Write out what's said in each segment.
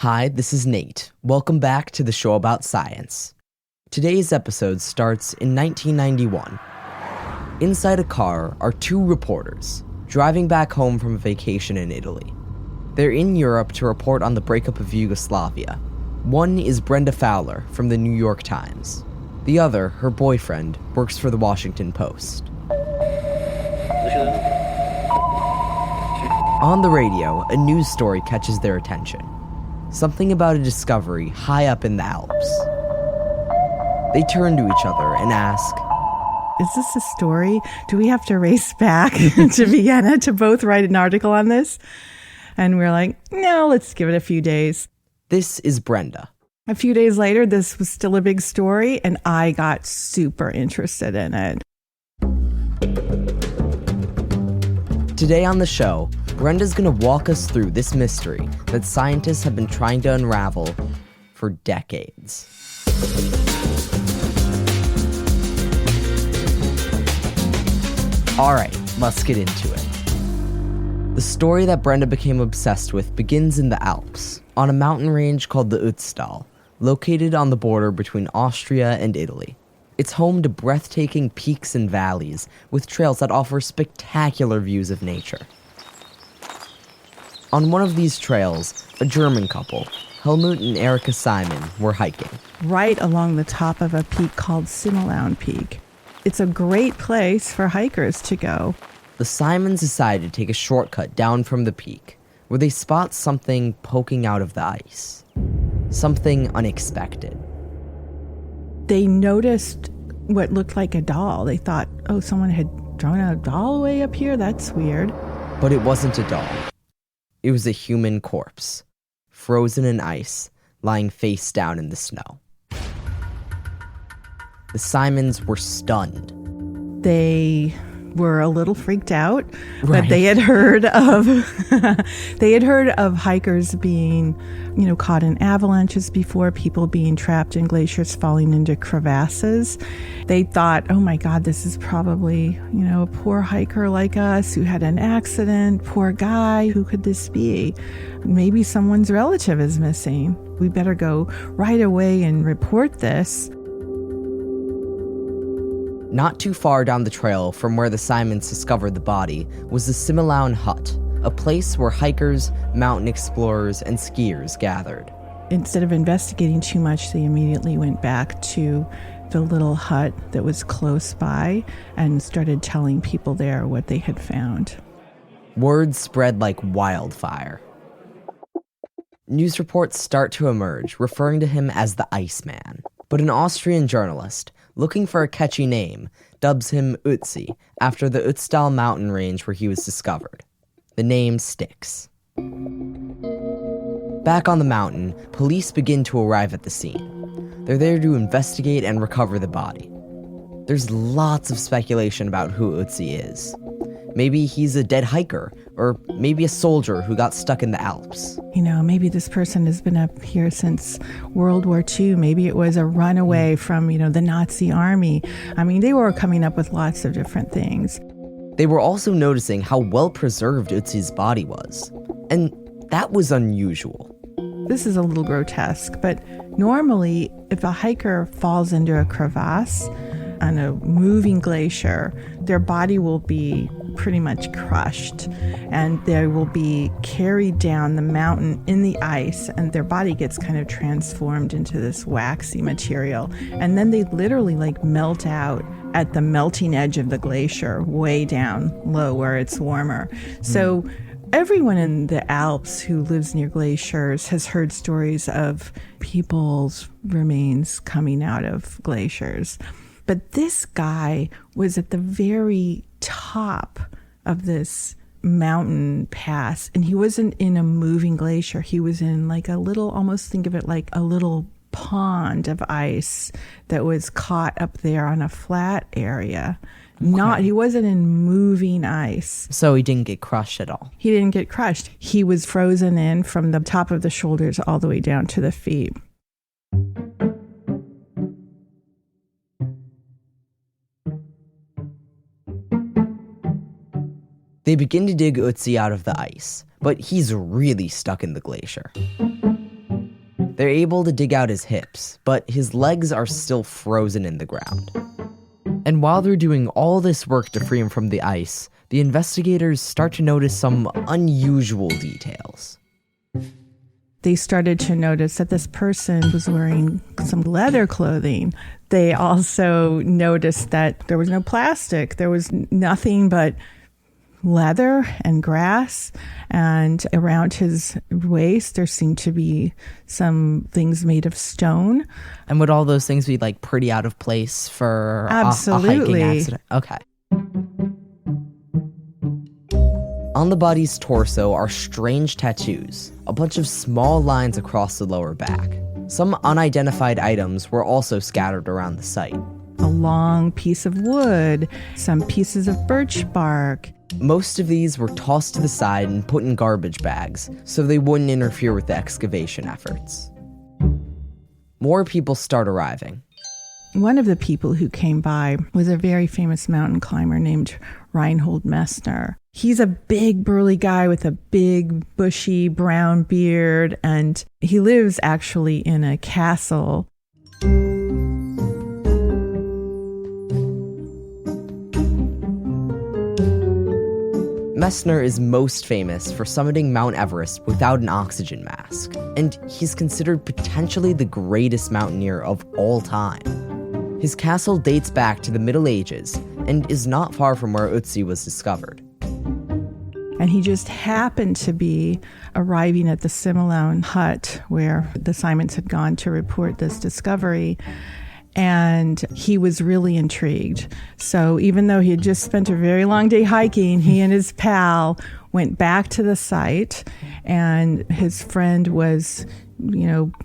Hi, this is Nate. Welcome back to the show about science. Today's episode starts in 1991. Inside a car are two reporters, driving back home from a vacation in Italy. They're in Europe to report on the breakup of Yugoslavia. One is Brenda Fowler from the New York Times. The other, her boyfriend, works for the Washington Post. On the radio, a news story catches their attention. Something about a discovery high up in the Alps. They turn to each other and ask, "Is this a story? Do we have to race back to Vienna to both write an article on this?" And we're like, no, let's give it a few days. This is Brenda. A few days later, this was still a big story, and I got super interested in it. Today on the show, Brenda's going to walk us through this mystery that scientists have been trying to unravel for decades. All right, let's get into it. The story that Brenda became obsessed with begins in the Alps, on a mountain range called the Ötztal, located on the border between Austria and Italy. It's home to breathtaking peaks and valleys, with trails that offer spectacular views of nature. On one of these trails, a German couple, Helmut and Erika Simon, were hiking. Right along the top of a peak called Simmelauer Peak. It's a great place for hikers to go. The Simons decide to take a shortcut down from the peak, where they spot something poking out of the ice. Something unexpected. They noticed what looked like a doll. They thought, oh, someone had thrown a doll way up here? That's weird. But it wasn't a doll. It was a human corpse, frozen in ice, lying face down in the snow. The Simons were stunned. They were a little freaked out, Right. but they had heard of hikers being, caught in avalanches before, people being trapped in glaciers, falling into crevasses. They thought, oh my God, this is probably, a poor hiker like us who had an accident. Poor guy, who could this be? Maybe someone's relative is missing. We better go right away and report this. Not too far down the trail from where the Simons discovered the body was the Simmelauer Hut, a place where hikers, mountain explorers, and skiers gathered. Instead of investigating too much, they immediately went back to the little hut that was close by and started telling people there what they had found. Word spread like wildfire. News reports start to emerge, referring to him as the Iceman. But an Austrian journalist, looking for a catchy name, dubs him Ötzi, after the Ötztal mountain range where he was discovered. The name sticks. Back on the mountain, police begin to arrive at the scene. They're there to investigate and recover the body. There's lots of speculation about who Ötzi is. Maybe he's a dead hiker, or maybe a soldier who got stuck in the Alps. Maybe this person has been up here since World War II. Maybe it was a runaway from, the Nazi army. They were coming up with lots of different things. They were also noticing how well preserved Ötzi's body was. And that was unusual. This is a little grotesque, but normally if a hiker falls into a crevasse on a moving glacier, their body will be pretty much crushed, and they will be carried down the mountain in the ice, and their body gets kind of transformed into this waxy material, and then they literally melt out at the melting edge of the glacier way down low where it's warmer. So everyone in the Alps who lives near glaciers has heard stories of people's remains coming out of glaciers. But this guy was at the very top of this mountain pass, and he wasn't in a moving glacier. He was in a little, almost think of it like a little pond of ice that was caught up there on a flat area. He wasn't in moving ice. So he didn't get crushed at all. He didn't get crushed. He was frozen in from the top of the shoulders all the way down to the feet. They begin to dig Ötzi out of the ice, but he's really stuck in the glacier. They're able to dig out his hips, but his legs are still frozen in the ground. And while they're doing all this work to free him from the ice, the investigators start to notice some unusual details. They started to notice that this person was wearing some leather clothing. They also noticed that there was no plastic. There was nothing but leather and grass, and around his waist there seemed to be some things made of stone. And would all those things be like pretty out of place for Absolutely. a hiking accident? Okay. On the body's torso are strange tattoos, a bunch of small lines across the lower back. Some unidentified items were also scattered around the site. A long piece of wood, some pieces of birch bark. Most of these were tossed to the side and put in garbage bags so they wouldn't interfere with the excavation efforts. More people start arriving. One of the people who came by was a very famous mountain climber named Reinhold Messner. He's a big, burly guy with a big, bushy, brown beard, and he lives actually in a castle. Messner is most famous for summiting Mount Everest without an oxygen mask, and he's considered potentially the greatest mountaineer of all time. His castle dates back to the Middle Ages and is not far from where Ötzi was discovered. And he just happened to be arriving at the Similone hut where the Simons had gone to report this discovery. And he was really intrigued. So even though he had just spent a very long day hiking, he and his pal went back to the site, and his friend was,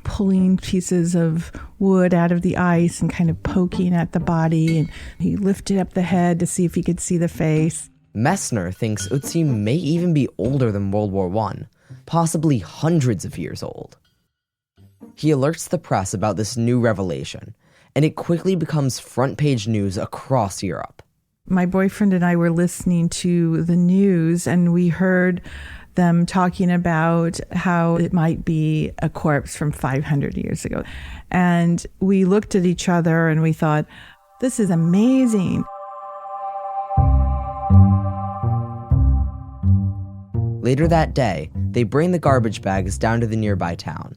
pulling pieces of wood out of the ice and kind of poking at the body. And he lifted up the head to see if he could see the face. Messner thinks Ötzi may even be older than World War I, possibly hundreds of years old. He alerts the press about this new revelation, and it quickly becomes front-page news across Europe. My boyfriend and I were listening to the news, and we heard them talking about how it might be a corpse from 500 years ago. And we looked at each other and we thought, this is amazing. Later that day, they bring the garbage bags down to the nearby town.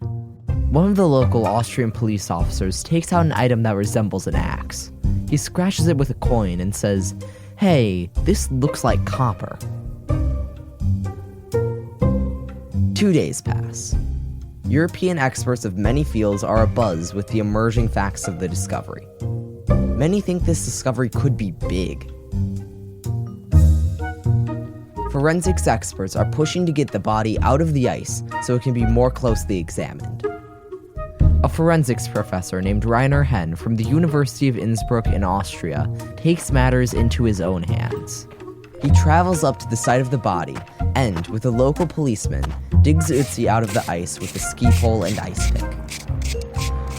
One of the local Austrian police officers takes out an item that resembles an axe. He scratches it with a coin and says, "Hey, this looks like copper." 2 days pass. European experts of many fields are abuzz with the emerging facts of the discovery. Many think this discovery could be big. Forensics experts are pushing to get the body out of the ice so it can be more closely examined. A forensics professor named Rainer Henn from the University of Innsbruck in Austria takes matters into his own hands. He travels up to the site of the body and, with a local policeman, digs Ötzi out of the ice with a ski pole and ice pick.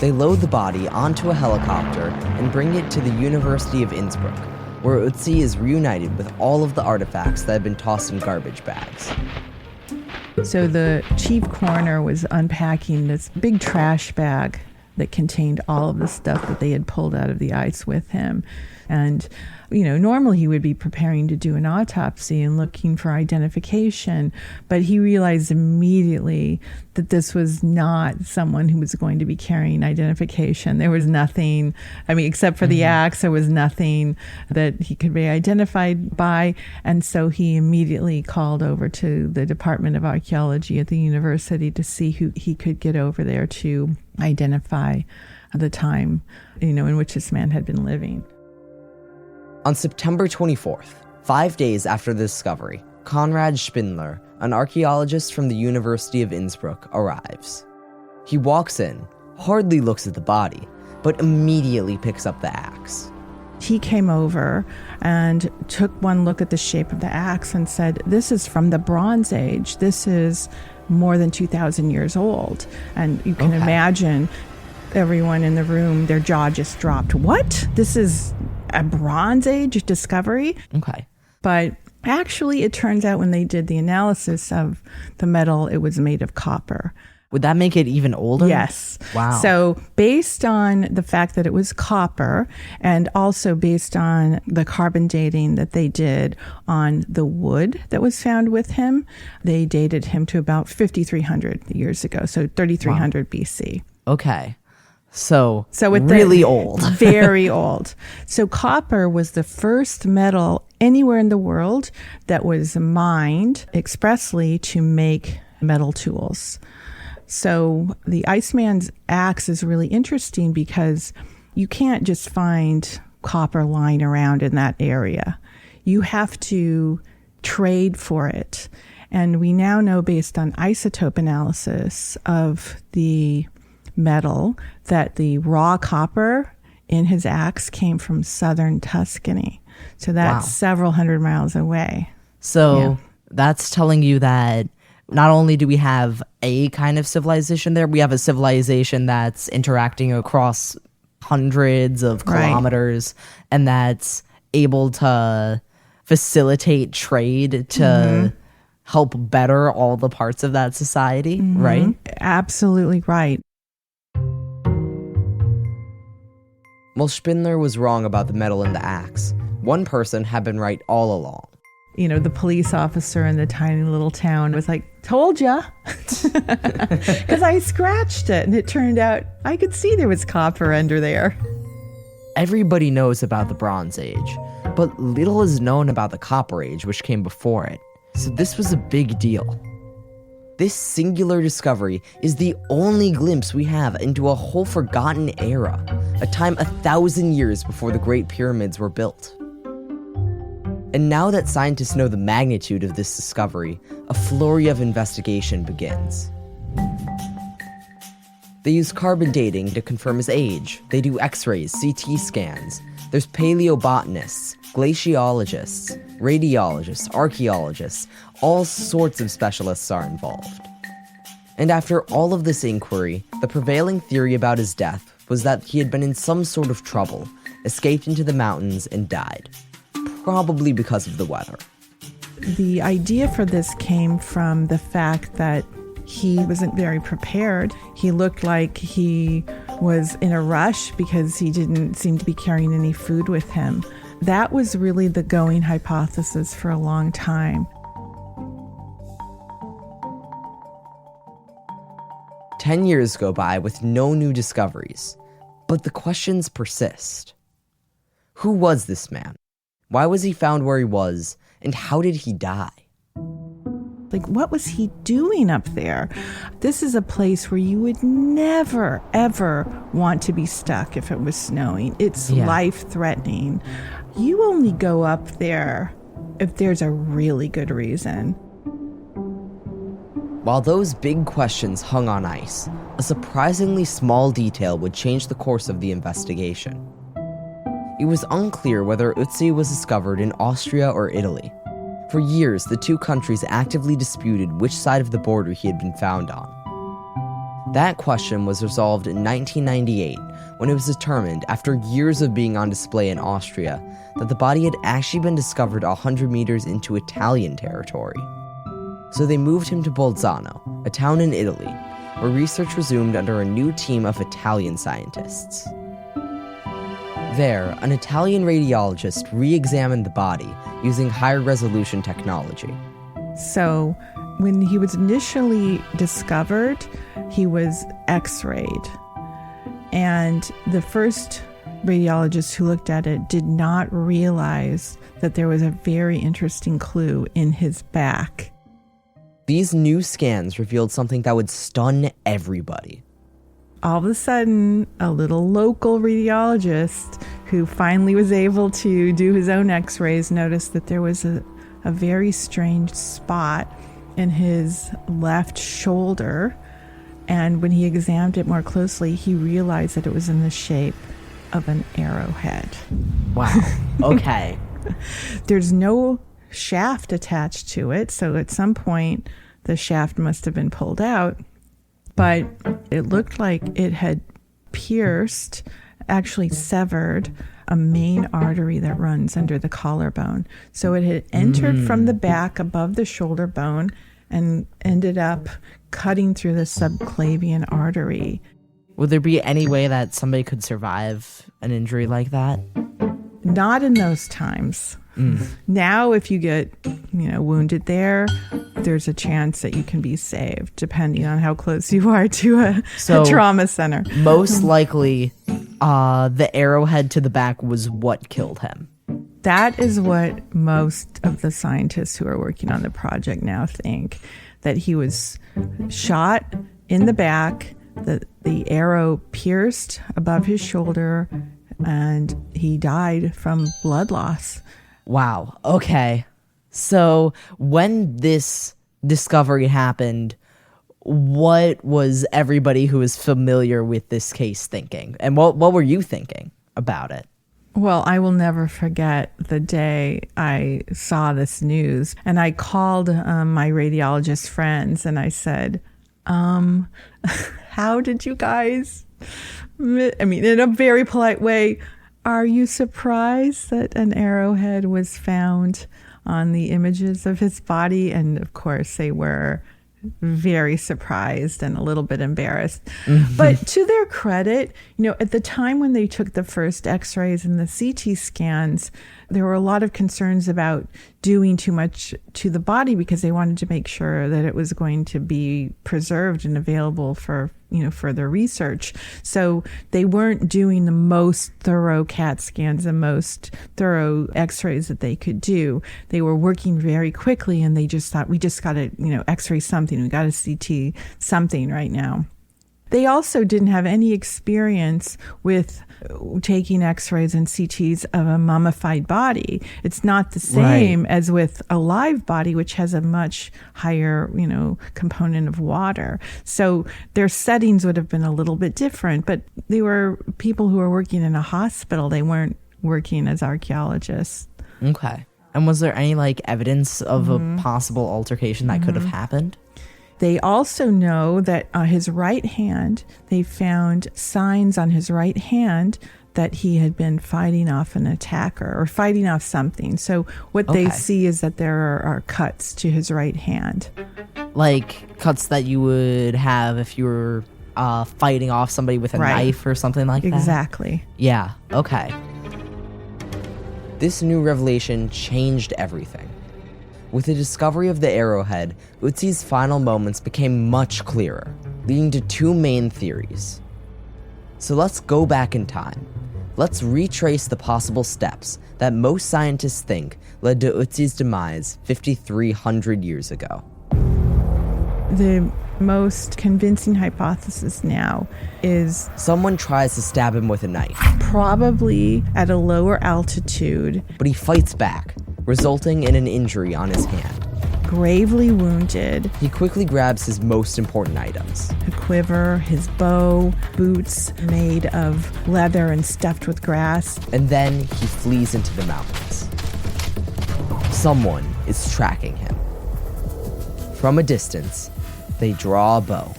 They load the body onto a helicopter and bring it to the University of Innsbruck, where Ötzi is reunited with all of the artifacts that had been tossed in garbage bags. So the chief coroner was unpacking this big trash bag that contained all of the stuff that they had pulled out of the ice with him. And, normally he would be preparing to do an autopsy and looking for identification, but he realized immediately that this was not someone who was going to be carrying identification. There was nothing, except for the axe, there was nothing that he could be identified by. And so he immediately called over to the Department of Archaeology at the university to see who he could get over there to identify the time, in which this man had been living. On September 24th, 5 days after the discovery, Konrad Spindler, an archaeologist from the University of Innsbruck, arrives. He walks in, hardly looks at the body, but immediately picks up the axe. He came over and took one look at the shape of the axe and said, "This is from the Bronze Age. This is more than 2,000 years old." And you can imagine everyone in the room, their jaw just dropped. What? This is a Bronze Age discovery? Okay. But actually, it turns out when they did the analysis of the metal, it was made of copper. Would that make it even older? Yes. Wow. So based on the fact that it was copper, and also based on the carbon dating that they did on the wood that was found with him, they dated him to about 5,300 years ago, so 3,300 BC. Okay. So with really old. Very old. So copper was the first metal anywhere in the world that was mined expressly to make metal tools. So the Iceman's axe is really interesting because you can't just find copper lying around in that area. You have to trade for it. And we now know, based on isotope analysis of the metal, that the raw copper in his axe came from southern Tuscany. So that's several hundred miles away. So that's telling you that not only do we have a kind of civilization there, we have a civilization that's interacting across hundreds of kilometers and that's able to facilitate trade to help better all the parts of that society, right? Absolutely right. Well, Spindler was wrong about the metal in the axe. One person had been right all along. You know, the police officer in the tiny little town was like, told ya. Because I scratched it and it turned out I could see there was copper under there. Everybody knows about the Bronze Age, but little is known about the Copper Age, which came before it. So this was a big deal. This singular discovery is the only glimpse we have into a whole forgotten era, a time 1,000 years before the Great Pyramids were built. And now that scientists know the magnitude of this discovery, a flurry of investigation begins. They use carbon dating to confirm his age. They do X-rays, CT scans. There's paleobotanists, glaciologists, radiologists, archaeologists. All sorts of specialists are involved. And after all of this inquiry, the prevailing theory about his death was that he had been in some sort of trouble, escaped into the mountains, and died. Probably because of the weather. The idea for this came from the fact that he wasn't very prepared. He looked like he was in a rush because he didn't seem to be carrying any food with him. That was really the going hypothesis for a long time. 10 years go by with no new discoveries, but the questions persist. Who was this man? Why was he found where he was, and how did he die? Like, what was he doing up there? This is a place where you would never, ever want to be stuck if it was snowing. It's life-threatening. You only go up there if there's a really good reason. While those big questions hung on ice, a surprisingly small detail would change the course of the investigation. It was unclear whether Ötzi was discovered in Austria or Italy. For years, the two countries actively disputed which side of the border he had been found on. That question was resolved in 1998 when it was determined, after years of being on display in Austria, that the body had actually been discovered 100 meters into Italian territory. So they moved him to Bolzano, a town in Italy, where research resumed under a new team of Italian scientists. There, an Italian radiologist re-examined the body using higher resolution technology. So when he was initially discovered, he was X-rayed. And the first radiologist who looked at it did not realize that there was a very interesting clue in his back. These new scans revealed something that would stun everybody. All of a sudden, a little local radiologist who finally was able to do his own x-rays noticed that there was a very strange spot in his left shoulder. And when he examined it more closely, he realized that it was in the shape of an arrowhead. Wow. Okay. There's no shaft attached to it, so at some point the shaft must have been pulled out. But it looked like it had pierced, actually severed, a main artery that runs under the collarbone. So it had entered from the back above the shoulder bone and ended up cutting through the subclavian artery. Would there be any way that somebody could survive an injury like that? Not in those times. Now, if you get, wounded there, there's a chance that you can be saved, depending on how close you are to a trauma center. Most likely, the arrowhead to the back was what killed him. That is what most of the scientists who are working on the project now think, that he was shot in the back, the arrow pierced above his shoulder, and he died from blood loss. Wow. Okay. So when this discovery happened, what was everybody who was familiar with this case thinking? And what were you thinking about it? Well, I will never forget the day I saw this news, and I called my radiologist friends and I said, how did you guys, in a very polite way, are you surprised that an arrowhead was found on the images of his body? And of course they were very surprised and a little bit embarrassed. But to their credit, at the time when they took the first x-rays and the CT scans, there were a lot of concerns about doing too much to the body because they wanted to make sure that it was going to be preserved and available for further research. So they weren't doing the most thorough CAT scans, the most thorough x-rays that they could do. They were working very quickly, and they just thought, we just got to, x-ray something. We got to CT something right now. They also didn't have any experience with taking x-rays and CTs of a mummified body. It's not the same as with a live body, which has a much higher, component of water. So their settings would have been a little bit different, but they were people who were working in a hospital. They weren't working as archaeologists. Okay. And was there any evidence of a possible altercation that could have happened? They also know that his right hand, they found signs on his right hand that he had been fighting off an attacker or fighting off something. So what they see is that there are cuts to his right hand. Like cuts that you would have if you were fighting off somebody with a knife or something like that? Exactly. Yeah, okay. This new revelation changed everything. With the discovery of the arrowhead, Ötzi's final moments became much clearer, leading to two main theories. So let's go back in time. Let's retrace the possible steps that most scientists think led to Ötzi's demise 5,300 years ago. The most convincing hypothesis now is someone tries to stab him with a knife. Probably at a lower altitude. But he fights back, resulting in an injury on his hand. Gravely wounded. He quickly grabs his most important items. A quiver, his bow, boots made of leather and stuffed with grass. And then he flees into the mountains. Someone is tracking him. From a distance, they draw a bow,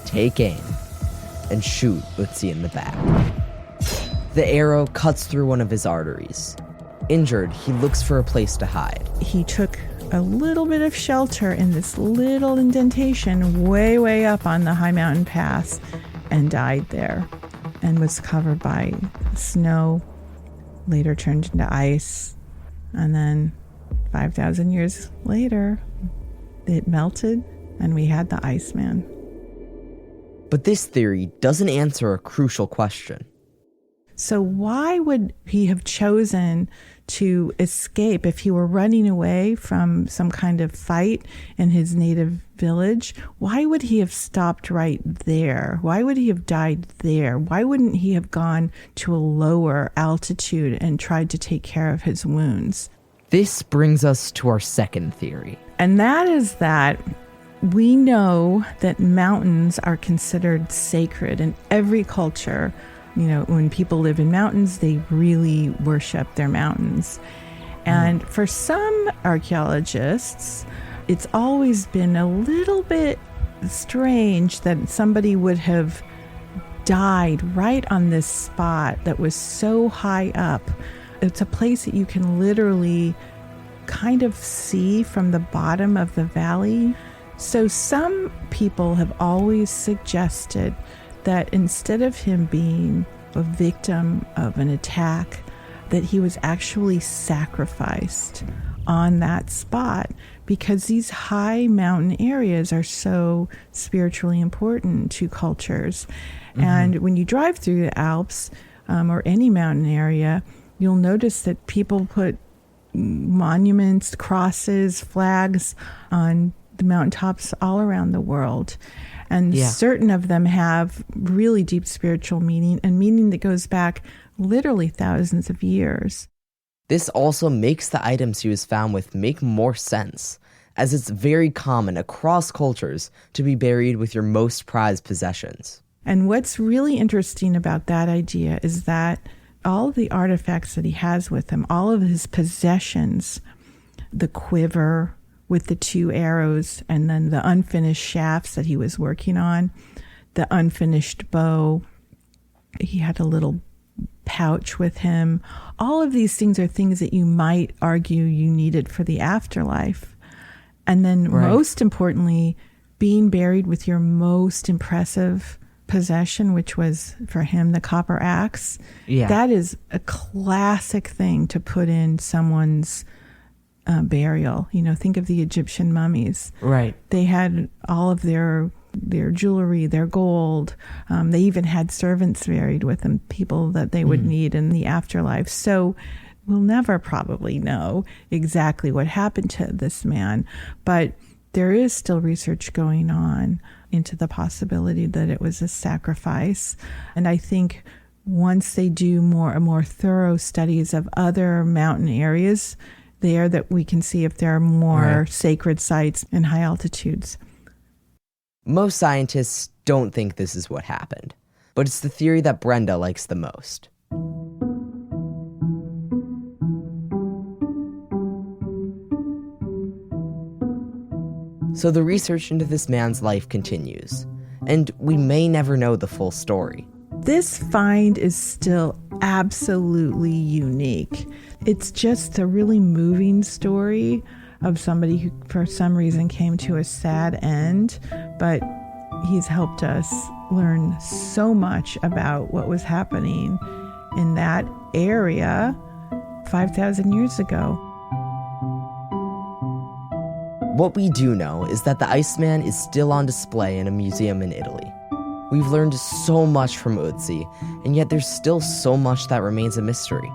take aim, and shoot Ötzi in the back. The arrow cuts through one of his arteries. Injured, he looks for a place to hide. He took a little bit of shelter in this little indentation way, way up on the high mountain pass and died there and was covered by snow, later turned into ice. And then 5,000 years later, it melted and we had the Iceman. But this theory doesn't answer a crucial question. So why would he have chosen to escape if he were running away from some kind of fight in his native village? Why would he have stopped right there? Why would he have died there? Why wouldn't he have gone to a lower altitude and tried to take care of his wounds? This brings us to our second theory. And that is that we know that mountains are considered sacred in every culture. When people live in mountains, they really worship their mountains. And for some archaeologists, it's always been a little bit strange that somebody would have died right on this spot that was so high up. It's a place that you can literally kind of see from the bottom of the valley. So some people have always suggested that instead of him being a victim of an attack, that he was actually sacrificed on that spot, because these high mountain areas are so spiritually important to cultures. And when you drive through the Alps or any mountain area, you'll notice that people put monuments, crosses, flags on the mountaintops all around the world. And certain of them have really deep spiritual meaning, and meaning that goes back literally thousands of years. This also makes the items he was found with make more sense, as it's very common across cultures to be buried with your most prized possessions. And what's really interesting about that idea is that all of the artifacts that he has with him, all of his possessions, the quiver with the 2 arrows, and then the unfinished shafts that he was working on, the unfinished bow, he had a little pouch with him. All of these things are things that you might argue you needed for the afterlife. And then most importantly, being buried with your most impressive possession, which was for him the copper axe. That is a classic thing to put in someone's burial. You know, think of the Egyptian mummies. They had all of their jewelry, their gold. They even had servants buried with them, people that they would need in the afterlife. So we'll never probably know exactly what happened to this man, but there is still research going on into the possibility that it was a sacrifice. And I think once they do more thorough studies of other mountain areas there, that we can see if there are more sacred sites in high altitudes. Most scientists don't think this is what happened, but it's the theory that Brenda likes the most. So the research into this man's life continues, and we may never know the full story. This find is still absolutely unique. It's just a really moving story of somebody who, for some reason, came to a sad end, but he's helped us learn so much about what was happening in that area 5,000 years ago. What we do know is that the Iceman is still on display in a museum in Italy. We've learned so much from Ötzi, and yet there's still so much that remains a mystery.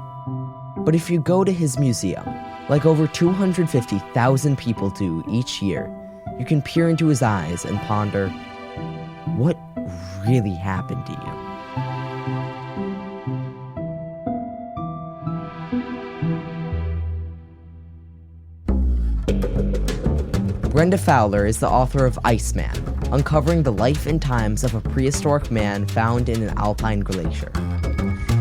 But if you go to his museum, like over 250,000 people do each year, you can peer into his eyes and ponder, what really happened to you? Brenda Fowler is the author of Iceman, uncovering the life and times of a prehistoric man found in an alpine glacier.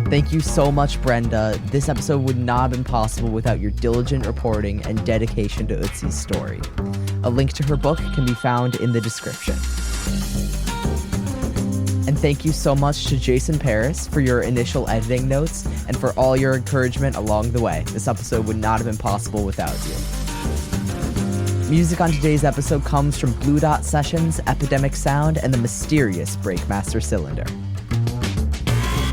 Thank you so much, Brenda. This episode would not have been possible without your diligent reporting and dedication to Ötzi's story. A link to her book can be found in the description. And thank you so much to Jason Paris for your initial editing notes and for all your encouragement along the way. This episode would not have been possible without you. Music on today's episode comes from Blue Dot Sessions, Epidemic Sound, and the mysterious Breakmaster Cylinder.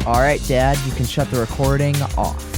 All right, Dad, you can shut the recording off.